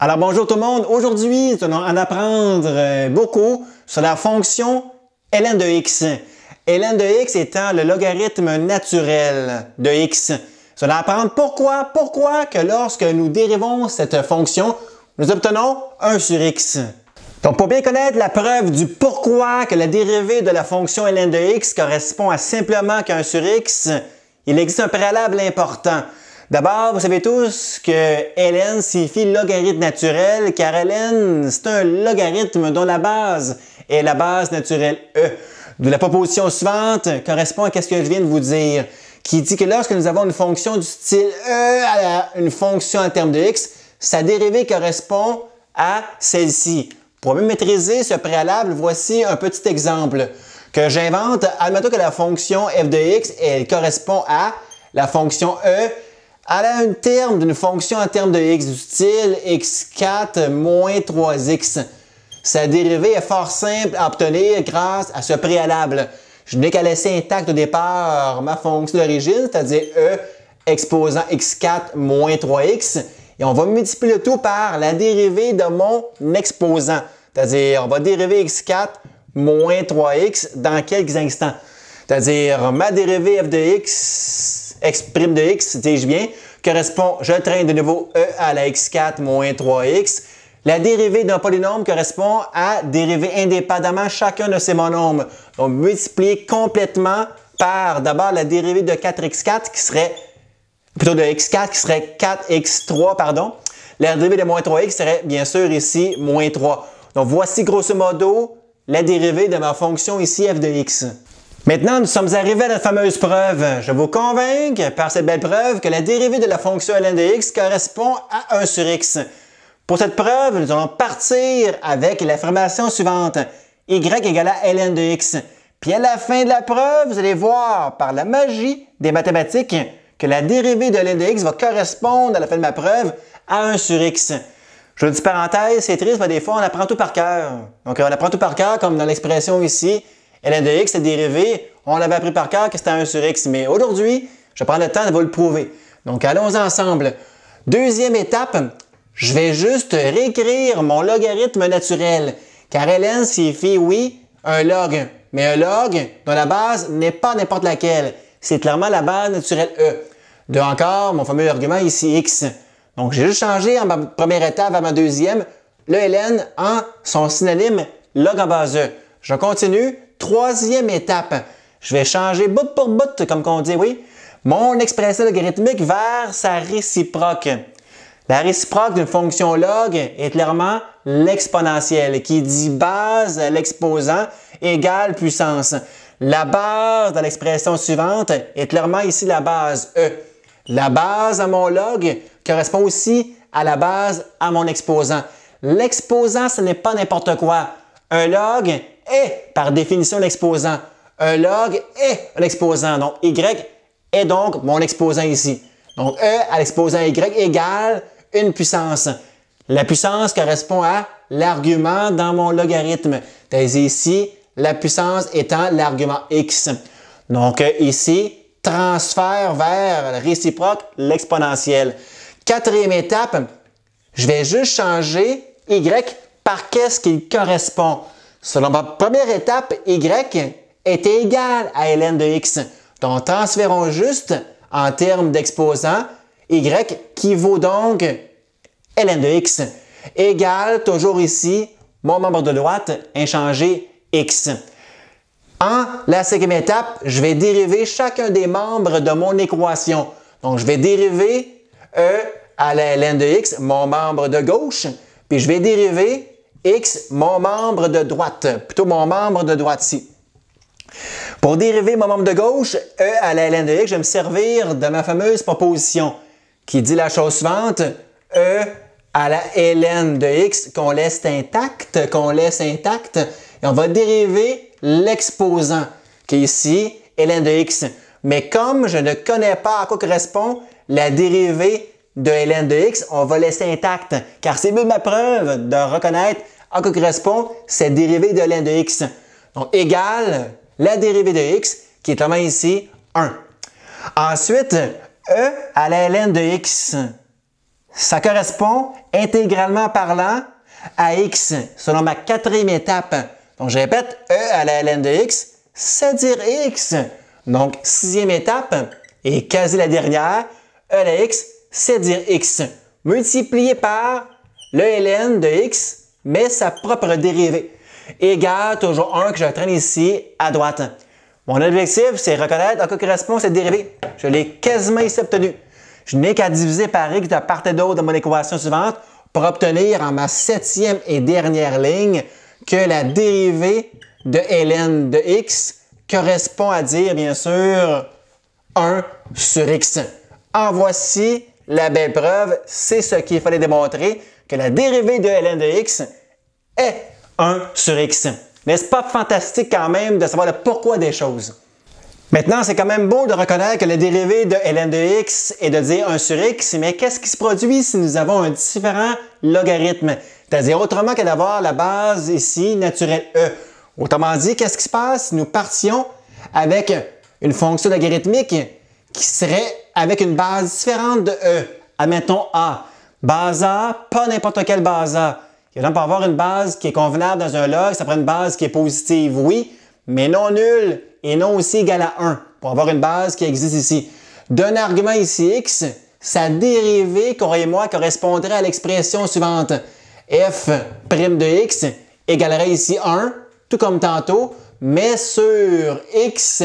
Alors bonjour tout le monde, aujourd'hui nous allons en apprendre beaucoup sur la fonction ln de x. ln de x étant le logarithme naturel de x. Nous allons apprendre pourquoi que lorsque nous dérivons cette fonction, nous obtenons 1 sur x. Donc pour bien connaître la preuve du pourquoi que la dérivée de la fonction ln de x correspond à simplement qu'un sur x, il existe un préalable important. D'abord, vous savez tous que ln signifie logarithme naturel, car ln, c'est un logarithme dont la base est la base naturelle e. D'où la proposition suivante correspond à ce que je viens de vous dire, qui dit que lorsque nous avons une fonction du style e à une fonction en termes de x, sa dérivée correspond à celle-ci. Pour mieux maîtriser ce préalable, voici un petit exemple que j'invente. Admettons que la fonction f de x, elle correspond à la fonction e à un terme d'une fonction en termes de x du style x4 moins 3x. Sa dérivée est fort simple à obtenir grâce à ce préalable. Je n'ai qu'à laisser intact au départ ma fonction d'origine, c'est-à-dire e exposant x4 moins 3x, et on va multiplier le tout par la dérivée de mon exposant, c'est-à-dire on va dériver x4 moins 3x dans quelques instants. C'est-à-dire ma dérivée f de x prime de x, dis-je bien, correspond, je traîne de nouveau e à la x4 moins 3x. La dérivée d'un polynôme correspond à dériver indépendamment chacun de ces monomes. Donc, multiplier complètement par d'abord la dérivée de 4x4 qui serait, plutôt de x4 qui serait 4x3, pardon. La dérivée de moins 3x serait bien sûr ici moins 3. Donc, voici grosso modo la dérivée de ma fonction ici f de x. Maintenant, nous sommes arrivés à la fameuse preuve. Je vous convainc par cette belle preuve que la dérivée de la fonction ln de x correspond à 1 sur x. Pour cette preuve, nous allons partir avec l'affirmation suivante. Y égale à ln de x. Puis à la fin de la preuve, vous allez voir par la magie des mathématiques que la dérivée de ln de x va correspondre à la fin de ma preuve à 1 sur x. Je dis parenthèse, c'est triste, mais des fois on apprend tout par cœur. Donc on apprend tout par cœur comme dans l'expression ici. ln de x, la dérivée, on l'avait appris par cœur que c'était 1 sur x. Mais aujourd'hui, je vais prendre le temps de vous le prouver. Donc, allons ensemble. Deuxième étape, je vais juste réécrire mon logarithme naturel. Car ln signifie, oui, un log. Mais un log dont la base n'est pas n'importe laquelle. C'est clairement la base naturelle e. De encore, mon fameux argument ici, x. Donc, j'ai juste changé en ma première étape vers ma deuxième, le ln en son synonyme log en base e. Je continue. Troisième étape, je vais changer bout pour bout, comme on dit, oui, mon expression logarithmique vers sa réciproque. La réciproque d'une fonction log est clairement l'exponentielle, qui dit base à l'exposant égale puissance. La base de l'expression suivante est clairement ici la base e. La base à mon log correspond aussi à la base à mon exposant. L'exposant, ce n'est pas n'importe quoi. Un log est par définition l'exposant. Un log est l'exposant. Donc, y est donc mon exposant ici. Donc, e à l'exposant y égale une puissance. La puissance correspond à l'argument dans mon logarithme. C'est ici, la puissance étant l'argument x. Donc, ici, transfert vers réciproque l'exponentielle. Quatrième étape, je vais juste changer y par qu'est-ce qu'il correspond. Selon ma première étape, y était égal à ln de x. Donc, transférons juste en termes d'exposant y qui vaut donc ln de x égale toujours ici mon membre de droite inchangé x. En la cinquième étape, je vais dériver chacun des membres de mon équation. Donc, je vais dériver e à la ln de x, mon membre de gauche, puis je vais dériver x, mon membre de droite, plutôt mon membre de droite ici. Pour dériver mon membre de gauche, e à la ln de x, je vais me servir de ma fameuse proposition qui dit la chose suivante, e à la ln de x qu'on laisse intact, et on va dériver l'exposant, qui est ici ln de x. Mais comme je ne connais pas à quoi correspond la dérivée de ln de x, on va laisser intact, car c'est mieux de ma preuve de reconnaître à quoi correspond cette dérivée de ln de x. Donc, égale la dérivée de x, qui est clairement ici 1. Ensuite, e à la ln de x, ça correspond intégralement parlant à x, selon ma quatrième étape. Donc, je répète, e à la ln de x, c'est dire x. Donc, sixième étape, et quasi la dernière, e à la x, c'est dire x. Multiplié par le ln de x, mais sa propre dérivée, égale toujours 1 que je traîne ici à droite. Mon objectif, c'est reconnaître à quoi correspond cette dérivée. Je l'ai quasiment ici obtenue. Je n'ai qu'à diviser par x de part et d'autre de mon équation suivante pour obtenir en ma septième et dernière ligne que la dérivée de ln de x correspond à dire, bien sûr, 1 sur x. En voici la belle preuve, c'est ce qu'il fallait démontrer, que la dérivée de ln de x est 1 sur x. N'est-ce pas fantastique quand même de savoir le pourquoi des choses? Maintenant, c'est quand même beau de reconnaître que la dérivée de ln de x est de dire 1 sur x, mais qu'est-ce qui se produit si nous avons un différent logarithme? C'est-à-dire autrement que d'avoir la base ici naturelle e. Autrement dit, qu'est-ce qui se passe si nous partions avec une fonction logarithmique qui serait avec une base différente de e? Admettons a. Base a, pas n'importe quelle base a. Il va donc pas avoir une base qui est convenable dans un log, ça prend une base qui est positive, oui, mais non nulle et non aussi égale à 1 pour avoir une base qui existe ici. D'un argument ici x, sa dérivée, croyez-moi, correspondrait à l'expression suivante. F' de x égalerait ici 1, tout comme tantôt, mais sur x,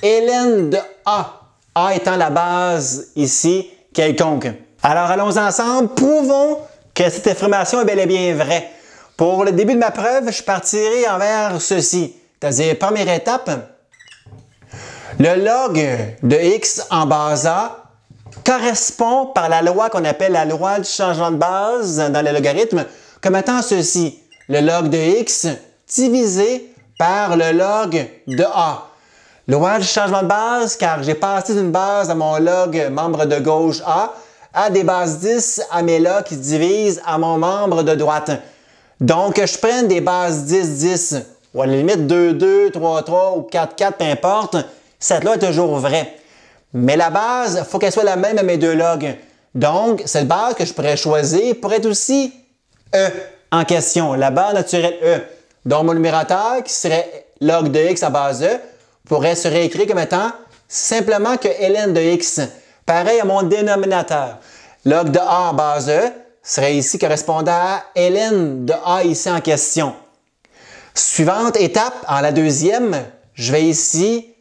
ln de a. A étant la base ici quelconque. Alors allons ensemble, prouvons que cette affirmation est bel et bien vraie. Pour le début de ma preuve, je partirai envers ceci. C'est-à-dire, première étape, le log de x en base a correspond par la loi qu'on appelle la loi du changement de base dans le logarithme comme étant ceci. Le log de x divisé par le log de a. Loi du changement de base car j'ai passé d'une base à mon log membre de gauche a à des bases 10 à mes logs qui se divisent à mon membre de droite. Donc, que je prenne des bases 10, 10, ou à la limite 2, 2, 3, 3 ou 4, 4, peu importe, cette loi est toujours vraie. Mais la base, il faut qu'elle soit la même à mes deux logs. Donc, cette base que je pourrais choisir pourrait être aussi E en question, la base naturelle E. Donc, mon numérateur, qui serait log de x à base E, pourrait se réécrire comme étant simplement que ln de x. Pareil à mon dénominateur. Log de a en base E serait ici correspondant à ln de a ici en question. Suivante étape, en la deuxième, je vais ici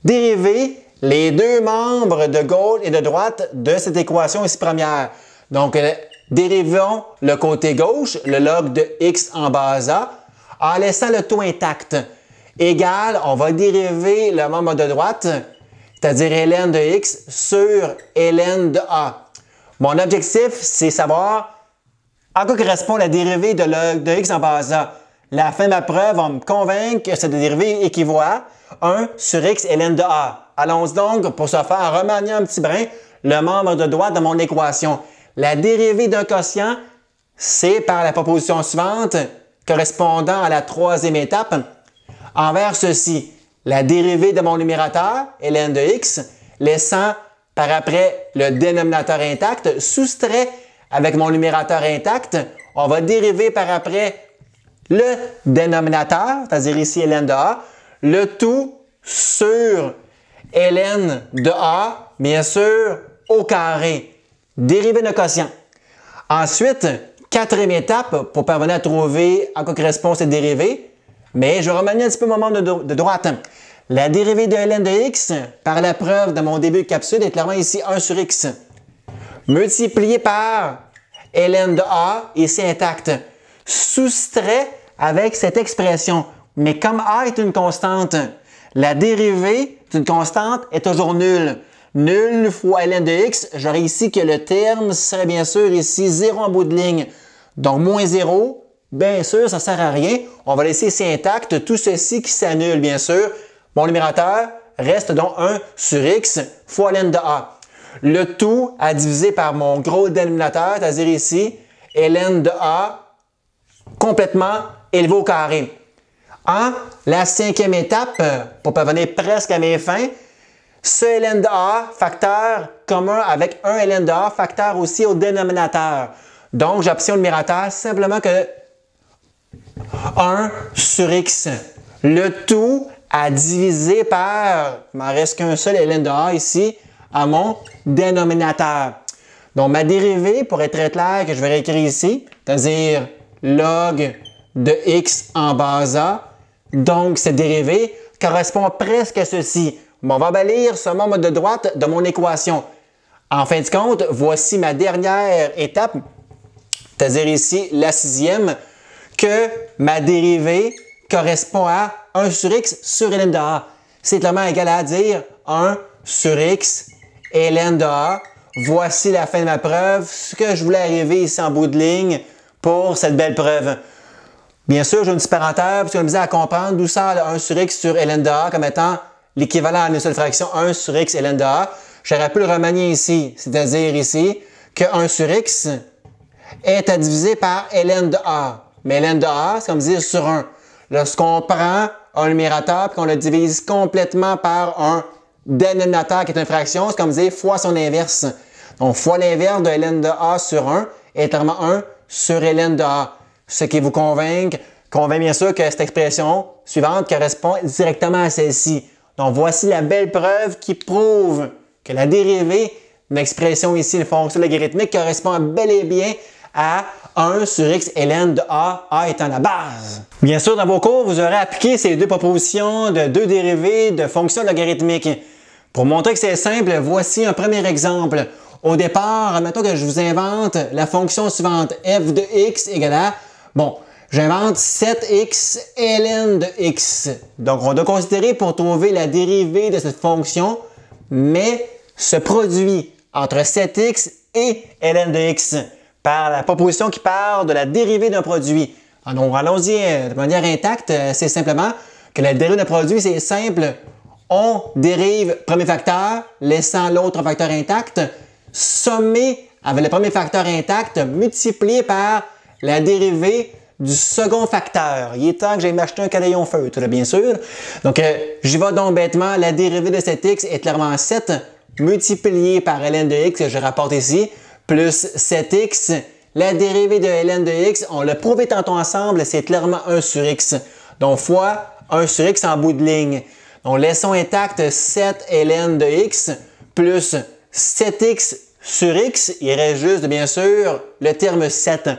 dériver les deux membres de gauche et de droite de cette équation ici première. Donc, dérivons le côté gauche, le log de x en base a, en laissant le taux intact. Égal, on va dériver le membre de droite, c'est-à-dire ln de x sur ln de a. Mon objectif, c'est savoir à quoi correspond la dérivée de log de x en base a. La fin de ma preuve va me convaincre que cette dérivée équivaut à 1 sur x ln de a. Allons donc, pour ce faire, remanier un petit brin le membre de droite de mon équation. La dérivée d'un quotient, c'est par la proposition suivante, correspondant à la troisième étape, envers ceci. La dérivée de mon numérateur, ln de x, laissant par après le dénominateur intact, soustrait avec mon numérateur intact, on va dériver par après le dénominateur, c'est-à-dire ici ln de a, le tout sur ln de a, bien sûr, au carré. Dérivé de quotient. Ensuite, quatrième étape pour parvenir à trouver à quoi correspond cette dérivée, mais je vais remanier un petit peu mon membre de droite. La dérivée de ln de x, par la preuve de mon début de capsule, est clairement ici 1 sur x. Multiplié par ln de a, ici intact. Soustrait avec cette expression. Mais comme a est une constante, la dérivée d'une constante est toujours nulle. Nulle fois ln de x, j'aurai ici que le terme serait bien sûr ici 0 en bout de ligne. Donc moins 0, bien sûr, ça ne sert à rien. On va laisser ici intact tout ceci qui s'annule, bien sûr. Mon numérateur reste donc 1 sur x fois ln de a. Le tout à diviser par mon gros dénominateur, c'est-à-dire ici ln de a complètement élevé au carré. En la cinquième étape, pour parvenir presque à mes fins, ce ln de a, facteur commun avec un ln de a, facteur aussi au dénominateur. Donc, j'obtiens au numérateur simplement que 1 sur x. Le tout à diviser par, il m'en reste qu'un seul ln de a ici, à mon dénominateur. Donc, ma dérivée, pour être très clair, que je vais réécrire ici, c'est-à-dire log de x en base a. Donc, cette dérivée correspond presque à ceci. Bon, on va lire ce membre de droite de mon équation. En fin de compte, voici ma dernière étape, c'est-à-dire ici la sixième, que ma dérivée correspond à 1 sur x sur ln de a. C'est clairement égal à dire 1 sur x ln de a. Voici la fin de ma preuve, ce que je voulais arriver ici en bout de ligne pour cette belle preuve. Bien sûr, j'ai une petite parenthèse parce qu'on me disait à comprendre d'où sort le 1 sur x sur ln de a comme étant l'équivalent à une seule fraction 1 sur x ln de a. J'aurais pu le remanier ici, c'est-à-dire ici que 1 sur x est à diviser par ln de a. Mais ln de a, c'est comme dire sur 1. Lorsqu'on prend un numérateur et qu'on le divise complètement par un dénominateur qui est une fraction, c'est comme dire fois son inverse. Donc, fois l'inverse de ln de a sur 1 est également 1 sur ln de a. Ce qui vous convainc bien sûr que cette expression suivante correspond directement à celle-ci. Donc, voici la belle preuve qui prouve que la dérivée d'une expression ici, une fonction logarithmique, correspond bel et bien à 1 sur x ln de a, a étant la base. Bien sûr, dans vos cours, vous aurez appliqué ces deux propositions de deux dérivées de fonctions logarithmiques. Pour montrer que c'est simple, voici un premier exemple. Au départ, admettons que je vous invente la fonction suivante, f de x égale à, bon, j'invente 7x ln de x. Donc, on doit considérer pour trouver la dérivée de cette fonction, mais ce produit entre 7x et ln de x par la proposition qui part de la dérivée d'un produit. Donc, allons-y de manière intacte, c'est simplement que la dérivée d'un produit, c'est simple. On dérive premier facteur, laissant l'autre facteur intact, sommé avec le premier facteur intact, multiplié par la dérivée du second facteur. Il est temps que j'aille m'acheter un crayon feutre, bien sûr. Donc, j'y vais donc bêtement. La dérivée de cet x est clairement 7 multiplié par ln de x, que je rapporte ici, plus 7x. La dérivée de ln de x, on l'a prouvé tantôt ensemble, c'est clairement 1 sur x. Donc, fois 1 sur x en bout de ligne. Donc, laissons intact 7 ln de x plus 7x sur x. Il reste juste, bien sûr, le terme 7.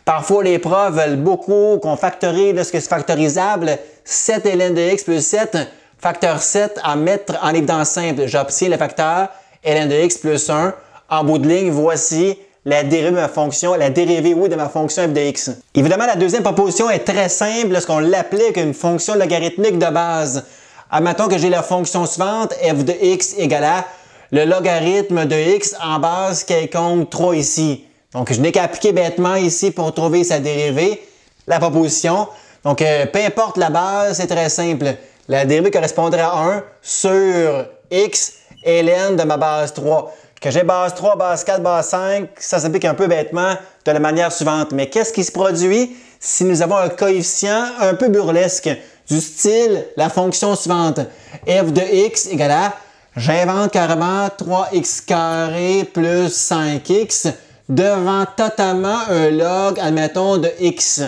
Parfois, les profs veulent beaucoup qu'on factorise ce que c'est factorisable. 7 ln de x plus 7, facteur 7 à mettre en évidence simple. J'obtiens le facteur ln de x plus 1. En bout de ligne, voici la dérivée de ma fonction, la dérivée, oui, de ma fonction f de x. Évidemment, la deuxième proposition est très simple lorsqu'on l'applique à une fonction logarithmique de base. Admettons que j'ai la fonction suivante, f de x égale à le logarithme de x en base quelconque 3 ici. Donc, je n'ai qu'à appliquer bêtement ici pour trouver sa dérivée, la proposition. Donc, peu importe la base, c'est très simple. La dérivée correspondrait à 1 sur x ln de ma base 3. Que j'ai base 3, base 4, base 5, ça s'applique un peu bêtement de la manière suivante. Mais qu'est-ce qui se produit si nous avons un coefficient un peu burlesque du style la fonction suivante? F de x égale à, j'invente carrément 3x carré plus 5x devant totalement un log, admettons, de x.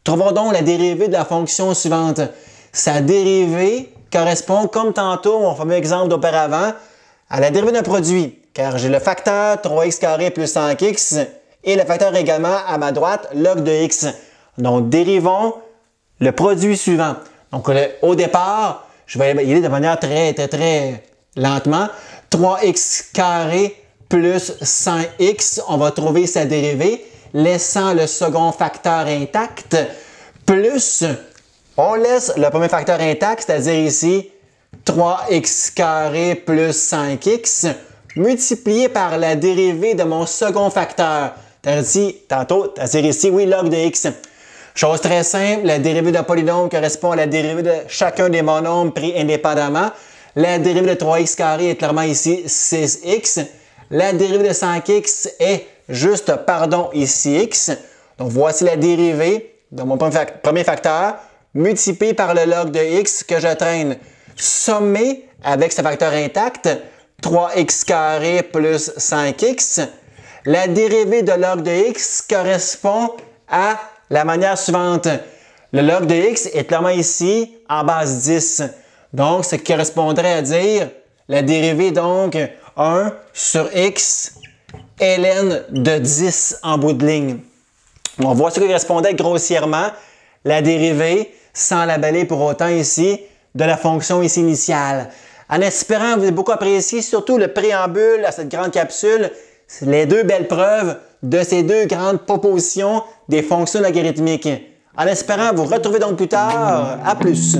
Trouvons donc la dérivée de la fonction suivante. Sa dérivée correspond, comme tantôt, mon fameux exemple d'auparavant, à la dérivée d'un produit, car j'ai le facteur 3x carré plus 5x et le facteur également à ma droite, log de x. Donc, dérivons le produit suivant. Donc, au départ, je vais y aller de manière très lentement. 3x carré plus 5x, on va trouver sa dérivée, laissant le second facteur intact, plus, on laisse le premier facteur intact, c'est-à-dire ici, 3x carré plus 5x, multiplié par la dérivée de mon second facteur. C'est-à-dire ici, oui, log de x. Chose très simple, la dérivée d'un polynôme correspond à la dérivée de chacun des monomes pris indépendamment. La dérivée de 3x carré est clairement ici 6x. La dérivée de 5x est juste, ici x. Donc, voici la dérivée de mon premier facteur multiplié par le log de x que je traîne. sommer avec ce facteur intact, 3x carré plus 5x. La dérivée de log de x correspond à la manière suivante. Le log de x est clairement ici en base 10. Donc, ce qui correspondrait à dire la dérivée, donc, 1 sur x ln de 10 en bout de ligne. On voit ce qui correspondait grossièrement la dérivée, sans la balayer pour autant ici, de la fonction ici initiale. En espérant que vous avez beaucoup apprécié, surtout le préambule à cette grande capsule, les deux belles preuves de ces deux grandes propositions des fonctions logarithmiques. En espérant vous retrouver donc plus tard. À plus!